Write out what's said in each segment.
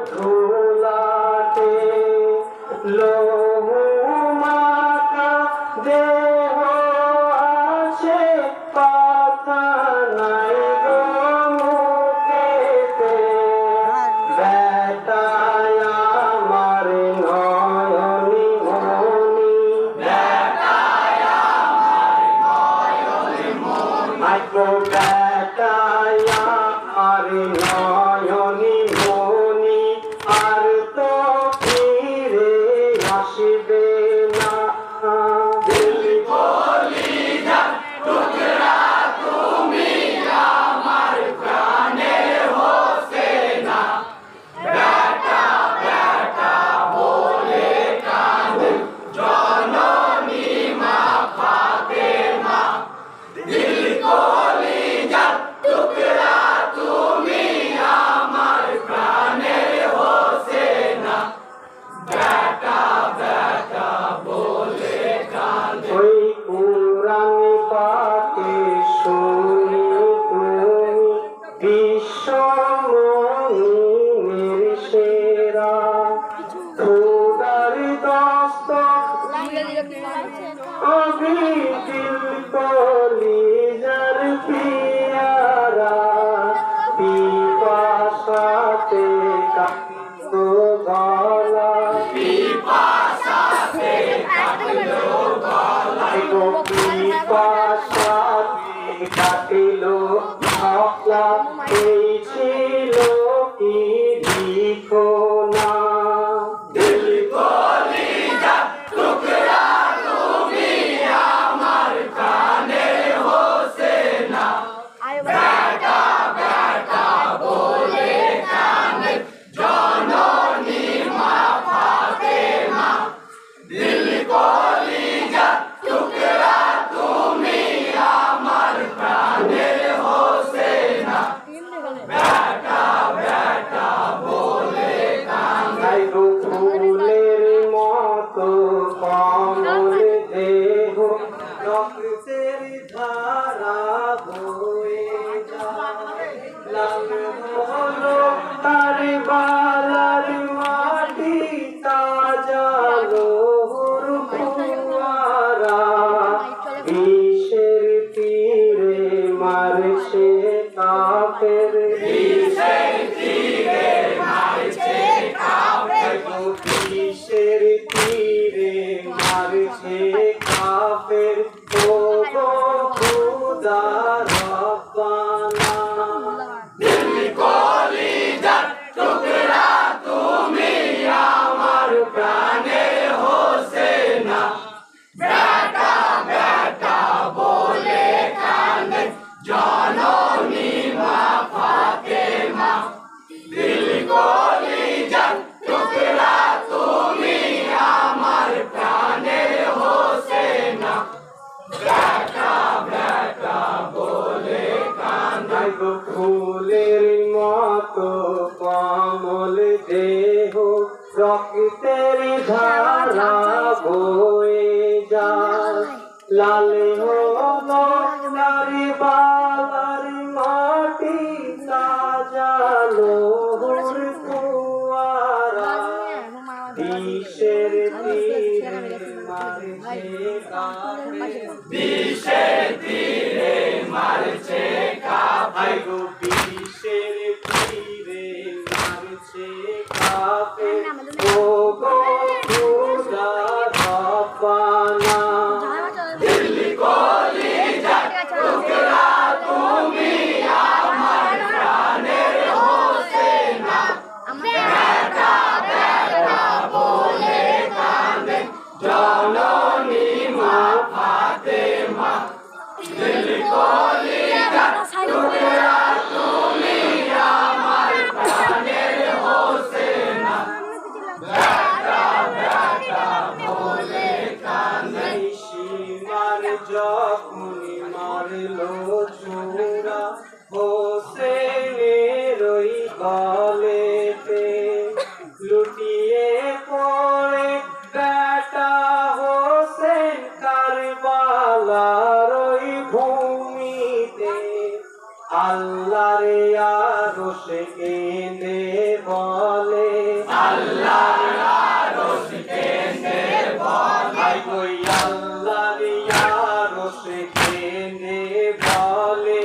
ধুলাতে লহু মাখা দেহ আছে, পাতা নাই গো মুখেতে। বেটায় আমার নয়নি মনি, বেটায় আমার নয়নি মনি, মাইকো বেটায় আমার নয়নি মনি, আর তো ফিরে আসবে না। দিল কলিজার টুকরা তুমি আমার প্রাণের হোসেনা, বেটা বেটা বলে কাঁদে জননী মা ফাতেমা। দিল কলিজার টুকরা তুমি আমার প্রাণের হোসেনা, বেটা বেটা বলে কাঁদে। ওই কুরআন পাকে শুনি তুমি বিশ্বমনির সেরা, খোদার দস্তক अभी दिल कलिजार पियारा, पिपासाते काटलो गला, पिपासाते काटलो गला, पिपासाते काटलो गला, এই ছিল কি লিখো না। দিল কলিজার টুকরা তুমি আমার প্রাণের হোসেনা, বেটা বেটা বলে কাঁদে জননী মা ফাতেমা। দিল কলিজার টুকরা তুমি আমার প্রাণের হোসেনা, বেটা বেটা বলে কাঁদে। ফুলের মতো কমল দেহ, রক্তের ধারা বয়ে যায়, লাল হলো তার বালার মাটি, তাজা লোহর ফুয়ারা, বিষের তীরে মারছে কাফের, বিষের তীরে মারছে কাফের, বিষের তীরে মারছে কাফের। ও গো খুদা রব্বানা, দিল কলিজার টুকরা তুমি আমার প্রাণের হোসেনা, বেটা বেটা বলে কাঁদে জননী মা ফাতেমা। দিল কলিজার টুকরা তুমি আমার প্রাণের হোসেনা, বেটা বেটা বলে কাঁদে। ফুলের মতো কমল দেহ, রক্তের ধারা বয়ে যায়, লাল হলো তার বালার মাটি, তাজা লোহর ফুয়ারা, বিষের তীরে মারছে কাফের, বিষের তীরে মারছে কাফের, বিষের তীরে মারছে কাফের। ও গো খুদা রব্বানা, দিল কলিজার টুকরা তুমি আমার প্রাণের হোসেনা, বেটা বেটা বলে কাঁদে জননী মা ফাতেমা। দিল কলিজার টুকরা তুমি আমার প্রাণের হোসেনা, বেটা বেটা বলে কাঁদে। সীমার যখনই মারলো চূড়া, হোসেনের ওই গলেতে লুটিয়ে পড়ে বেটা হোসেন কারবালার ওই ভূমিতে। আল্লাহর আরশে কেঁদে বলে আল্লাহর আরশ কেঁদে বলে হায় ওই আল্লাহর আরশ কেঁদে বলে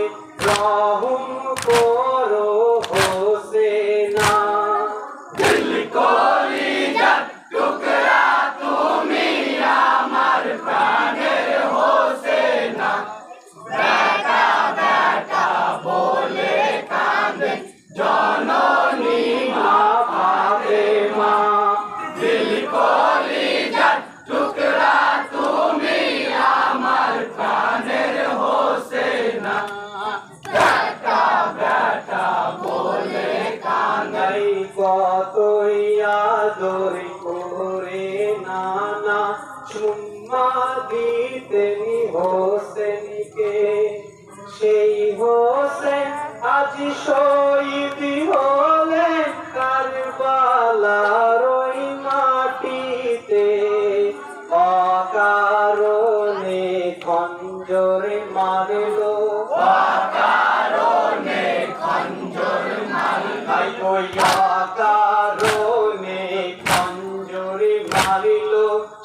রহম করো হোসেনা দিল কলিজার টুকরা তুমি আমার প্রাণের হোসেনা বেটা বেটা বলে কাঁদে জননী মা ফাতেমা দিল কলিজার টুকরা তুমি আমার প্রাণের হোসেনা বেটা বেটা বলে কাঁদে নাই কতই আদর করে নানা চুম্মা দিতেন হোসেনকে সেই হোসেন আজ শহীদ হলেন কারবালার ওই মাটিতে অকারণে খঞ্জরে মারলো কারণে খঞ্জর হায় ওই অকারণে খঞ্জরে মারিল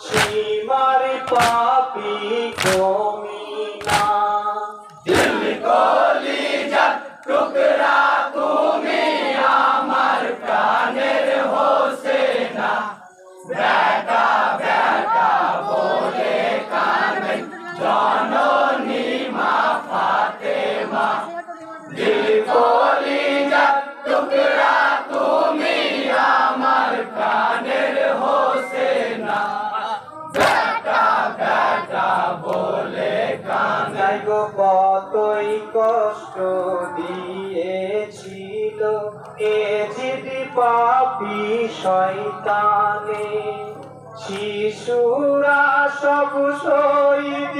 সীমার পাপী কমিনা দিল কলিজার টুকরা তুমি আমার প্রাণের হোসেনা বেটা বেটা বলে কাঁদে জননী মা ফাতেমা দিল কলিজার টুকরা তুমি আমার প্রাণের হোসেনা বেটা বেটা বলে কাঁদে যাই গো কতই কষ্ট দিয়েছিল এ জিদি পাপী শয়তানে শিশুরা সব শহীদ